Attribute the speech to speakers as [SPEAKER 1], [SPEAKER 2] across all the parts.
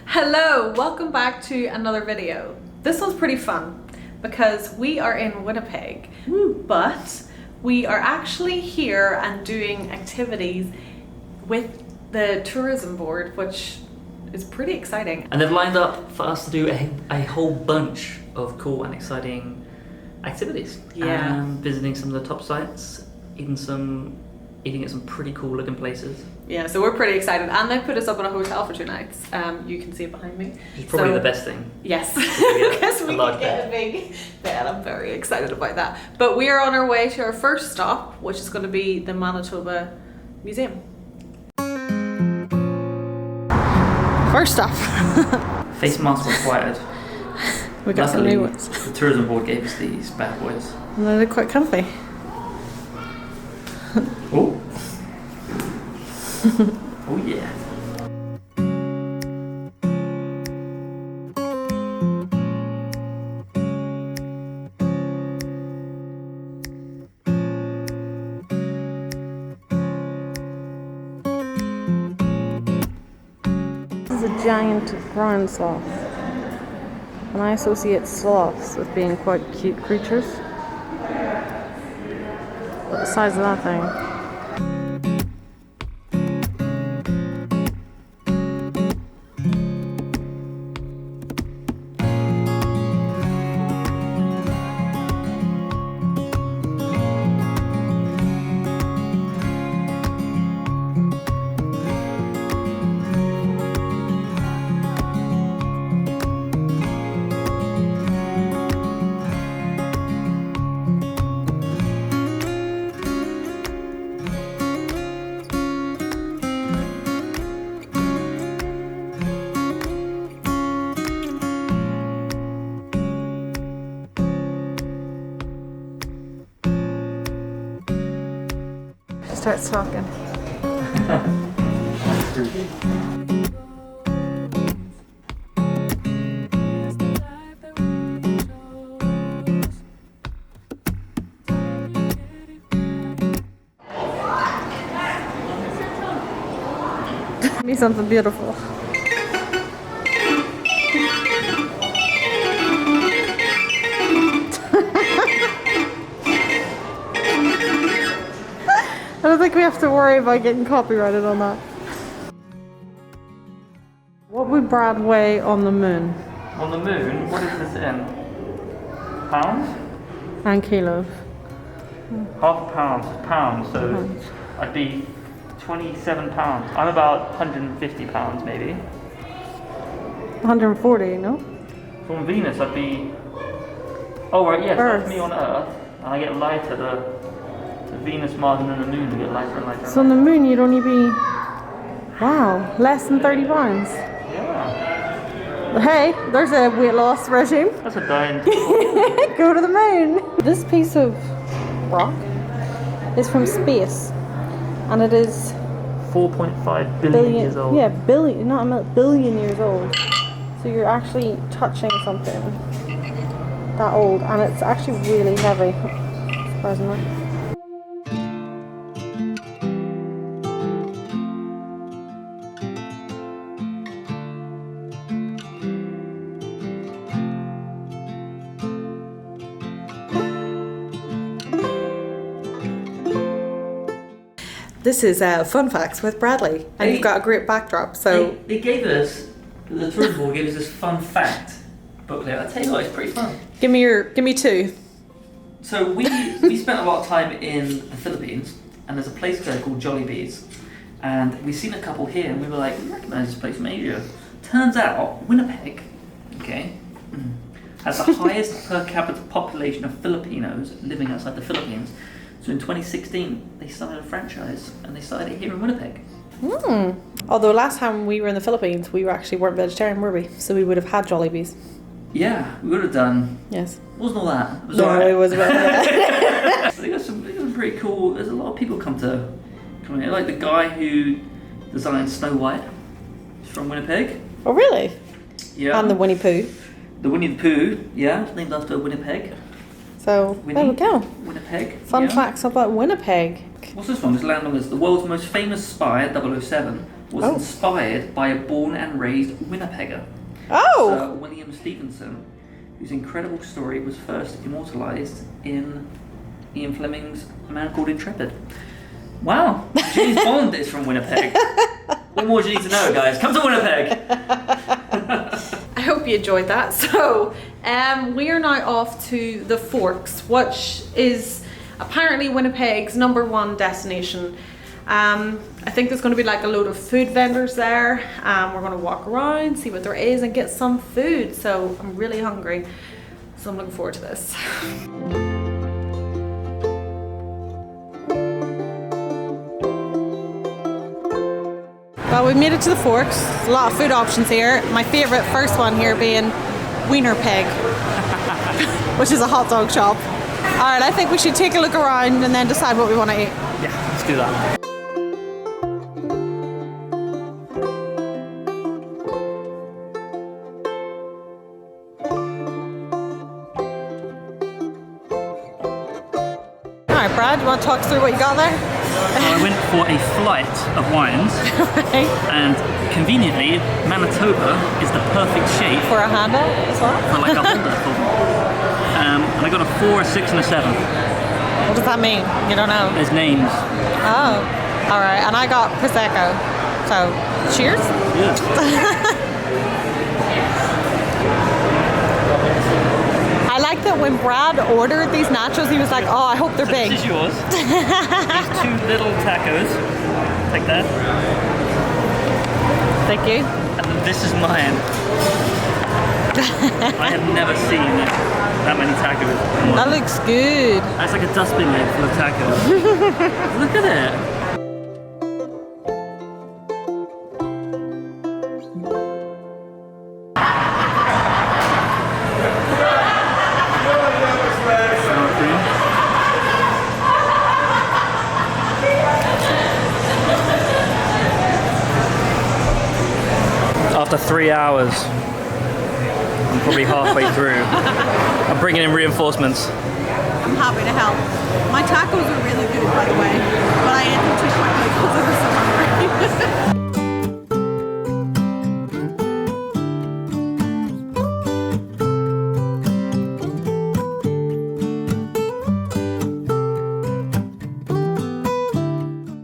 [SPEAKER 1] Hello, welcome back to another video. This one's pretty fun because we are in Winnipeg, but we are actually here and doing activities with the tourism board, which is pretty exciting.
[SPEAKER 2] And they've lined up for us to do a whole bunch of cool and exciting activities.
[SPEAKER 1] Yeah.
[SPEAKER 2] Visiting some of the top sites, eating at some pretty cool looking places.
[SPEAKER 1] Yeah, so we're pretty excited, and they put us up in a hotel for 2 nights. You can see it behind me.
[SPEAKER 2] It's probably the best thing.
[SPEAKER 1] Yes, because we can get a big bed. I'm very excited about that. But we are on our way to our first stop, which is going to be the Manitoba Museum. First stop.
[SPEAKER 2] Face mask required.
[SPEAKER 1] We got some new ones.
[SPEAKER 2] The tourism board gave us these bad boys.
[SPEAKER 1] And they're quite comfy.
[SPEAKER 2] Oh. Oh yeah.
[SPEAKER 1] This is a giant ground sloth. And I associate sloths with being quite cute creatures. Look at the size of that thing. Starts talking. Me something beautiful. I don't think we have to worry about getting copyrighted on that. What would Brad weigh on the moon?
[SPEAKER 2] On the moon, what is this in? Pounds?
[SPEAKER 1] And kilos.
[SPEAKER 2] Half a pound, so I'd be 27 pounds. I'm about 150 pounds maybe.
[SPEAKER 1] 140, no?
[SPEAKER 2] From Venus I'd be... Oh right, yes,
[SPEAKER 1] Earth.
[SPEAKER 2] that's me on Earth. And I get lighter, the Venus, Mars and then the moon will get lighter and lighter.
[SPEAKER 1] So on the moon you'd only be, wow, less than 30 pounds.
[SPEAKER 2] Yeah.
[SPEAKER 1] But hey, there's a weight loss regime.
[SPEAKER 2] That's a dying
[SPEAKER 1] Go to the moon. This piece of rock is from space, and it is
[SPEAKER 2] 4.5 billion years old.
[SPEAKER 1] Yeah, billion, not a million, billion years old. So you're actually touching something that old, and it's actually really heavy, surprisingly. This is Fun Facts with Bradley, and you've got a great backdrop. So
[SPEAKER 2] they gave us, the tourism board gave us this fun fact booklet. I tell you what, it's pretty fun.
[SPEAKER 1] give me 2.
[SPEAKER 2] So we spent a lot of time in the Philippines, and there's a place there called Jollibee's, and we've seen a couple here, and we were like, we recognise this place from Asia. Turns out Winnipeg, okay, has the highest per capita population of Filipinos living outside the Philippines. So in 2016, they started a franchise, and they started it here in Winnipeg.
[SPEAKER 1] Although last time we were in the Philippines, we weren't vegetarian, were we? So we would have had Jollibees.
[SPEAKER 2] Yeah, we would have done.
[SPEAKER 1] Yes.
[SPEAKER 2] Wasn't all that. It was
[SPEAKER 1] No,
[SPEAKER 2] alright.
[SPEAKER 1] it was about that.
[SPEAKER 2] So they got some pretty cool. There's a lot of people come here. Like the guy who designed Snow White. He's from Winnipeg.
[SPEAKER 1] Oh, really?
[SPEAKER 2] Yeah.
[SPEAKER 1] And the Winnie Pooh.
[SPEAKER 2] The Winnie the Pooh. Yeah, it's named after Winnipeg.
[SPEAKER 1] So there we go.
[SPEAKER 2] Winnipeg.
[SPEAKER 1] Fun facts about Winnipeg.
[SPEAKER 2] What's this one? This landlord is the world's most famous spy, 007, was inspired by a born and raised Winnipegger.
[SPEAKER 1] Oh!
[SPEAKER 2] William Stevenson, whose incredible story was first immortalised in Ian Fleming's A Man Called Intrepid. Wow, James Bond is from Winnipeg. What more do you need to know, guys? Come to Winnipeg!
[SPEAKER 1] I hope you enjoyed that. So, we are now off to the Forks, which is apparently Winnipeg's #1 destination. I think there's going to be like a load of food vendors there. We're going to walk around, see what there is, and get some food. So I'm really hungry. So I'm looking forward to this. Well, we made it to the Forks. There's a lot of food options here. My favourite first one here being Winnipeg, which is a hot dog shop. Alright, I think we should take a look around and then decide what we want to eat.
[SPEAKER 2] Yeah, let's do that.
[SPEAKER 1] Alright, Brad, you want to talk us through what you got there?
[SPEAKER 2] I went for a flight of wines,
[SPEAKER 1] Right.
[SPEAKER 2] and conveniently, Manitoba is the perfect shape
[SPEAKER 1] For a handle as well?
[SPEAKER 2] for like a holder for them. And I got a 4, a 6, and a 7.
[SPEAKER 1] What does that mean? You don't know?
[SPEAKER 2] There's names.
[SPEAKER 1] Oh, alright. And I got Prosecco. So, cheers.
[SPEAKER 2] Yeah.
[SPEAKER 1] I like that when Brad ordered these nachos, he was like, oh, I hope they're big.
[SPEAKER 2] This is yours. These 2 little tacos. Take that.
[SPEAKER 1] Thank you.
[SPEAKER 2] And then this is mine. I have never seen that many tacos.
[SPEAKER 1] That looks good.
[SPEAKER 2] That's like a dustbin lid full of tacos. Look at it. After 3 hours, I'm probably halfway through. I'm bringing in reinforcements.
[SPEAKER 1] I'm happy to help. My tacos are really good, by the way, but I ate them too quickly because I was so hungry.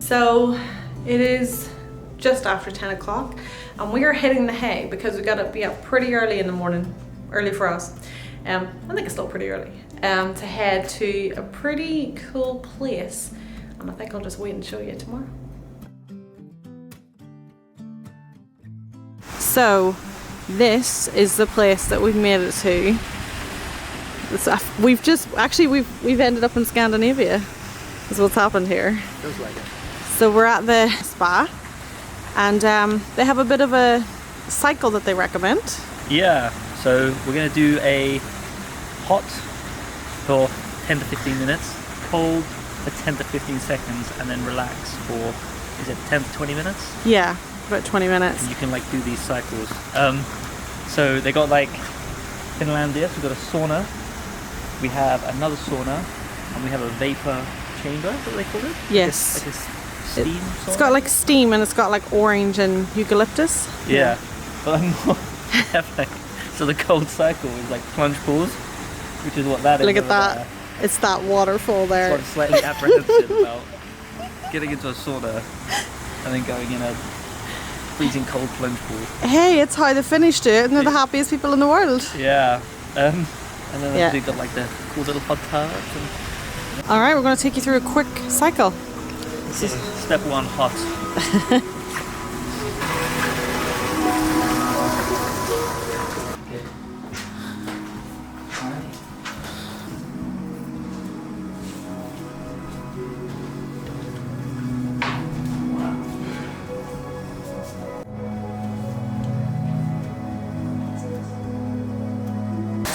[SPEAKER 1] So it is just after 10 o'clock and we are hitting the hay because we gotta be up pretty early in the morning, early for us. I think it's still pretty early, to head to a pretty cool place, and I think I'll just wait and show you tomorrow. So this is the place that we've made it to. We've ended up in Scandinavia. That's what's happened here.
[SPEAKER 2] Feels like it.
[SPEAKER 1] So we're at the spa, and they have a bit of a cycle that they recommend.
[SPEAKER 2] Yeah, so we're going to do a hot for 10 to 15 minutes, cold for 10 to 15 seconds, and then relax for, is it 10 to 20 minutes?
[SPEAKER 1] Yeah, about 20 minutes.
[SPEAKER 2] And you can like do these cycles. So they got like Finlandia, so we've got a sauna, we have another sauna, and we have a vapor chamber, is that what they call it?
[SPEAKER 1] Yes.
[SPEAKER 2] Like a steam sauna?
[SPEAKER 1] It's got like steam and it's got like orange and eucalyptus.
[SPEAKER 2] Yeah. But I'm more like, so the cold cycle is like plunge pools, which is what that is.
[SPEAKER 1] Look at
[SPEAKER 2] over
[SPEAKER 1] that.
[SPEAKER 2] there.
[SPEAKER 1] It's that waterfall there.
[SPEAKER 2] So I'm slightly apprehensive about getting into a sauna and then going in a freezing cold plunge pool.
[SPEAKER 1] Hey, it's how they finished it, and they're the happiest people in the world.
[SPEAKER 2] Yeah. And then
[SPEAKER 1] Yeah.
[SPEAKER 2] we've got like the cool little hot tubs. And
[SPEAKER 1] All right, we're going to take you through a quick cycle.
[SPEAKER 2] this is step 1, hot.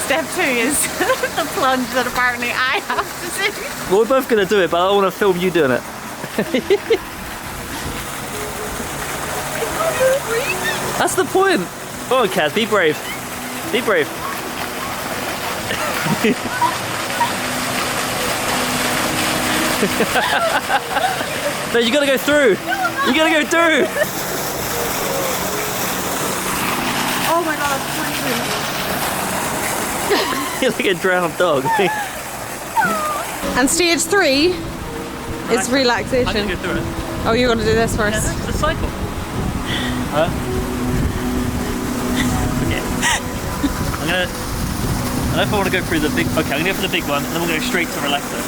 [SPEAKER 1] Step 2 is the plunge that apparently I have to do.
[SPEAKER 2] Well, we're both going to do it, but I don't want to film you doing it. That's the point. Go on, Kaz, be brave. Be brave. No, you gotta go through. You gotta go through.
[SPEAKER 1] Oh my god, that's
[SPEAKER 2] You're like a drowned dog.
[SPEAKER 1] And stage 3 is relaxation.
[SPEAKER 2] I'm gonna go through it.
[SPEAKER 1] Oh, you're gonna do this first?
[SPEAKER 2] Yeah, it's a cycle. Huh? Okay. I don't know if I want to go through the big. Okay, I'm gonna go for the big one, and then we'll go straight to relaxer.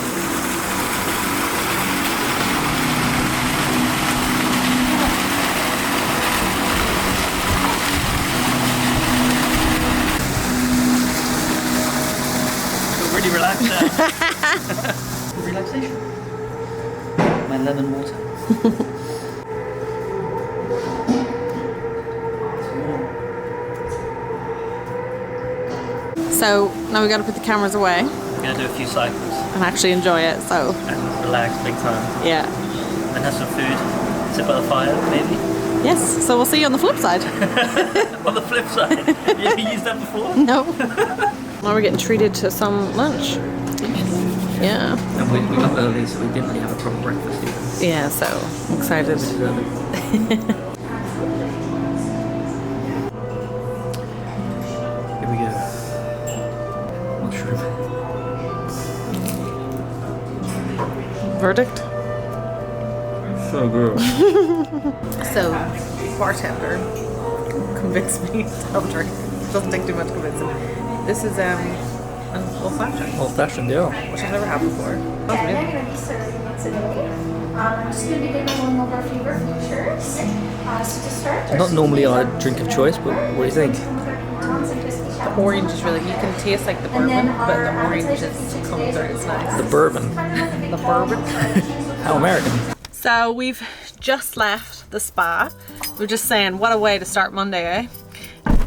[SPEAKER 2] Really relaxed now. Relaxation. My lemon water.
[SPEAKER 1] So now we gotta put the cameras away
[SPEAKER 2] We're gonna do a few cycles
[SPEAKER 1] and actually enjoy it, so
[SPEAKER 2] and relax big time.
[SPEAKER 1] yeah.
[SPEAKER 2] And have some food. Sit by the fire, maybe.
[SPEAKER 1] Yes, so we'll see you on the flip side.
[SPEAKER 2] On the flip side. You ever used that before?
[SPEAKER 1] No. Now we're getting treated to some lunch. Yeah.
[SPEAKER 2] And we got early, so we didn't really have a proper breakfast either.
[SPEAKER 1] Yeah, so I'm excited.
[SPEAKER 2] Here we go. Mushroom.
[SPEAKER 1] Verdict?
[SPEAKER 2] So good.
[SPEAKER 1] So, bartender convinced me to have a drink. Doesn't take too much convincing. This is an old fashioned.
[SPEAKER 2] Old fashioned, yeah.
[SPEAKER 1] Which I've never had before. That's amazing.
[SPEAKER 3] Going to be serving it today. I'm just going to begin by going over a few of our features. So to start,
[SPEAKER 2] Not normally our drink of choice, but what do you think?
[SPEAKER 1] The orange is really, you can taste like the bourbon, but the orange is coming through, it's nice.
[SPEAKER 2] The bourbon.
[SPEAKER 1] The bourbon.
[SPEAKER 2] How American.
[SPEAKER 1] So we've just left the spa. We're just saying, what a way to start Monday, eh?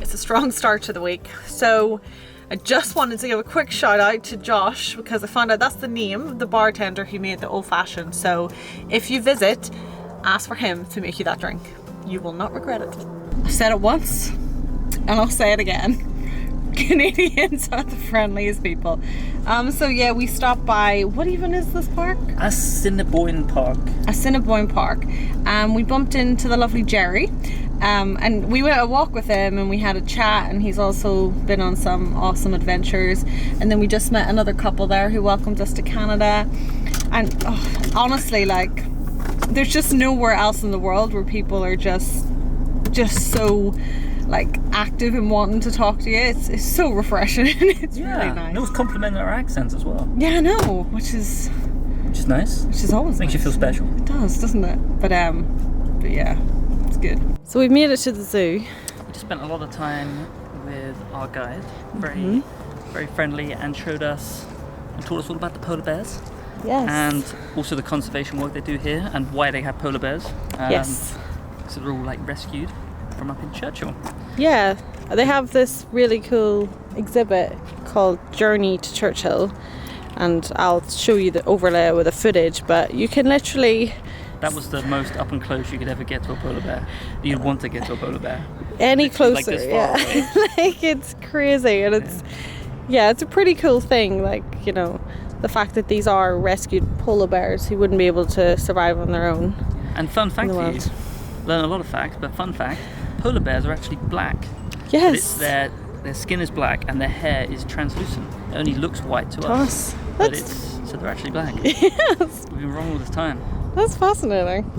[SPEAKER 1] It's a strong start to the week. So I just wanted to give a quick shout out to Josh because I found out that's the name of the bartender who made the old fashioned. So if you visit, ask for him to make you that drink. You will not regret it. I've said it once and I'll say it again. Canadians are the friendliest people. So yeah, we stopped by, what even is this park?
[SPEAKER 2] Assiniboine Park.
[SPEAKER 1] Assiniboine Park. We bumped into the lovely Jerry, and we went a walk with him and we had a chat, and he's also been on some awesome adventures. And then we just met another couple there who welcomed us to Canada. And honestly, like, there's just nowhere else in the world where people are just so like active and wanting to talk to you. It's so refreshing. It's really nice.
[SPEAKER 2] And it was complimenting our accents as well.
[SPEAKER 1] Yeah, I know, which is
[SPEAKER 2] nice.
[SPEAKER 1] Which is always
[SPEAKER 2] Makes you feel special.
[SPEAKER 1] It does, doesn't it? But yeah, it's good. So we've made it to the zoo.
[SPEAKER 2] We just spent a lot of time with our guide. Very friendly, and showed us and taught us all about the polar bears.
[SPEAKER 1] Yes.
[SPEAKER 2] And also the conservation work they do here and why they have polar bears.
[SPEAKER 1] Yes.
[SPEAKER 2] So they're all like rescued from up in Churchill.
[SPEAKER 1] Yeah, they have this really cool exhibit called Journey to Churchill, and I'll show you the overlay with the footage, but you can literally...
[SPEAKER 2] That was the most up and close you could ever get to a polar bear. You'd want to get to a polar bear.
[SPEAKER 1] Any closer,
[SPEAKER 2] like this far away.
[SPEAKER 1] Like, it's crazy, and it's it's a pretty cool thing, like, you know, the fact that these are rescued polar bears who wouldn't be able to survive on their own.
[SPEAKER 2] And fun fact for you, learn a lot of facts, but fun fact, polar bears are actually black.
[SPEAKER 1] Yes.
[SPEAKER 2] Their skin is black and their hair is translucent. It only looks white to us. But so they're actually black.
[SPEAKER 1] Yes.
[SPEAKER 2] We've been wrong all this time.
[SPEAKER 1] That's fascinating.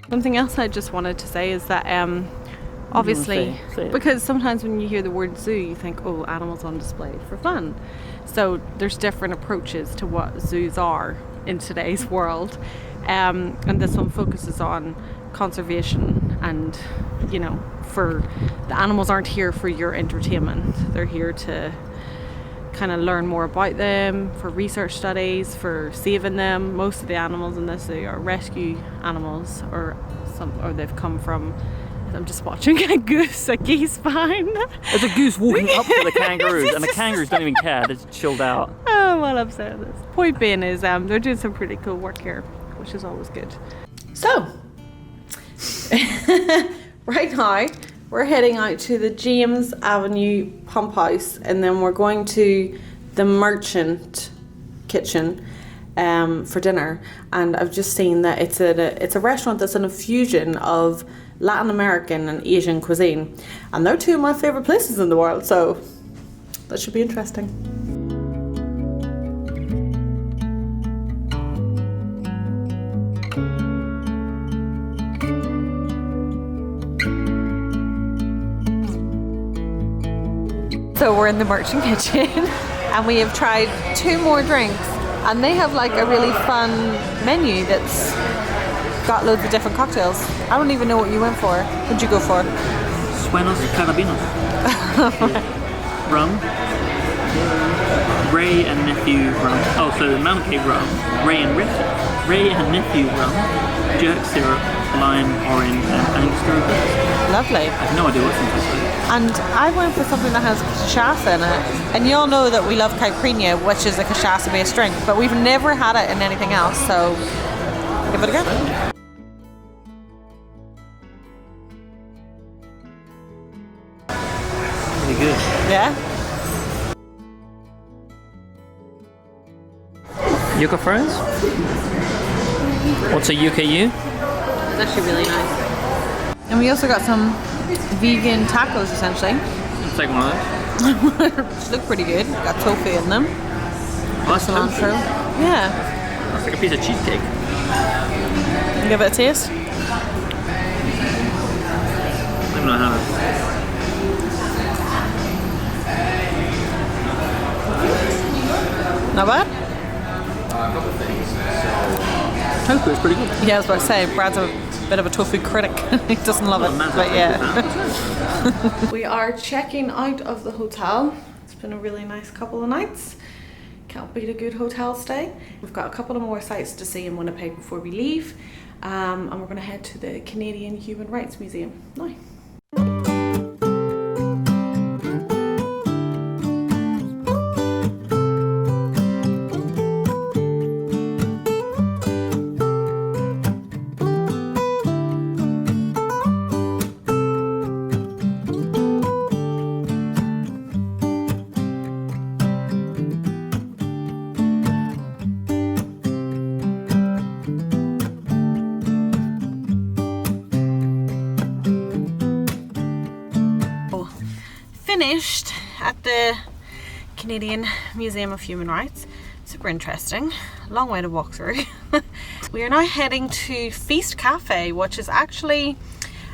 [SPEAKER 1] Something else I just wanted to say is that obviously, because sometimes when you hear the word zoo you think, oh, animals on display for fun. So there's different approaches to what zoos are in today's world, and this one focuses on conservation, and you know, for the animals aren't here for your entertainment, they're here to kind of learn more about them for research studies, for saving them. Most of the animals in this zoo are rescue animals, or they've come from. I'm just watching a goose, a geese behind.
[SPEAKER 2] There's a goose walking up to the kangaroos, and the kangaroos don't even care. They're just chilled out.
[SPEAKER 1] Oh, well, I'm saying this. Point being is they're doing some pretty cool work here, which is always good. So, right now we're heading out to the James Avenue Pump House, and then we're going to the Merchant Kitchen for dinner. And I've just seen that it's a restaurant that's an infusion of Latin American and Asian cuisine, and they're two of my favorite places in the world, so that should be interesting. So we're in the Merchant Kitchen and we have tried 2 more drinks, and they have like a really fun menu that's got loads of different cocktails. I don't even know what you went for. What'd you go for?
[SPEAKER 2] Suenos Carabinos. Rum. Ray and Nephew rum. Oh, so Mount Cave rum. Ray and Nephew rum. Jerk syrup, lime, orange, and angostura.
[SPEAKER 1] Lovely.
[SPEAKER 2] I have no idea what's in this.
[SPEAKER 1] And I went for something that has cachaça in it. And you all know that we love caipirinha, which is a cachaça-based drink, but we've never had it in anything else, so give it a go.
[SPEAKER 2] Really good.
[SPEAKER 1] Yeah?
[SPEAKER 2] Yucca fries? What's a UKU?
[SPEAKER 1] It's actually really nice. And we also got some vegan tacos, essentially.
[SPEAKER 2] Let's take one of those.
[SPEAKER 1] Which look pretty good. Got tofu in them.
[SPEAKER 2] Oh, that's
[SPEAKER 1] Cilantro. Yeah.
[SPEAKER 2] That's like a piece of cheesecake.
[SPEAKER 1] Give it a taste.
[SPEAKER 2] I don't know how.
[SPEAKER 1] Not bad?
[SPEAKER 2] Tofu is pretty good.
[SPEAKER 1] Yeah, I was about to say, Brad's a bit of a tofu critic. He doesn't love it, but yeah. We are checking out of the hotel. It's been a really nice couple of nights. Can't beat a good hotel stay. We've got a couple of more sites to see in Winnipeg before we leave. And we're going to head to the Canadian Human Rights Museum now. Finished at the Canadian Museum of Human Rights. Super interesting. Long way to walk through. We are now heading to Feast Cafe, which is actually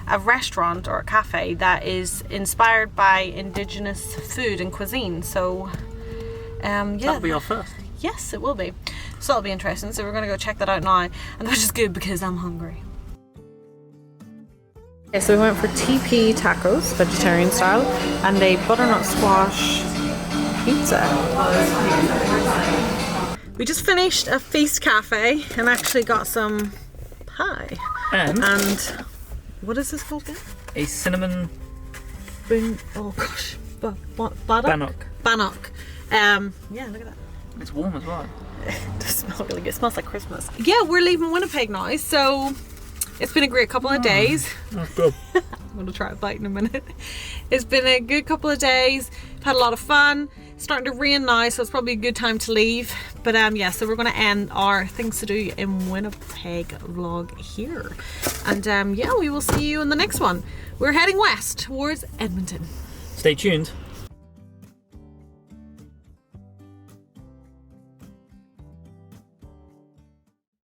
[SPEAKER 1] a restaurant or a cafe that is inspired by Indigenous food and cuisine. So yeah,
[SPEAKER 2] That'll be our first.
[SPEAKER 1] Yes, it will be. So that'll be interesting. So we're gonna go check that out now, and which is good because I'm hungry. Okay, so we went for TP tacos, vegetarian style, and a butternut squash pizza. We just finished a Feast Cafe and actually got some pie.
[SPEAKER 2] And
[SPEAKER 1] what is this called again?
[SPEAKER 2] a cinnamon
[SPEAKER 1] Oh gosh,
[SPEAKER 2] bannock.
[SPEAKER 1] Bannock. Yeah, look at that.
[SPEAKER 2] It's warm as well.
[SPEAKER 1] It does smell really good. It smells like Christmas. Yeah, we're leaving Winnipeg now, so it's been a great couple of days.
[SPEAKER 2] That's good.
[SPEAKER 1] I'm going to try a bite in a minute. It's been a good couple of days. Had a lot of fun. It's starting to rain now, so it's probably a good time to leave. But yeah, so we're going to end our things to do in Winnipeg vlog here. And yeah, we will see you in the next one. We're heading west towards Edmonton.
[SPEAKER 2] Stay tuned.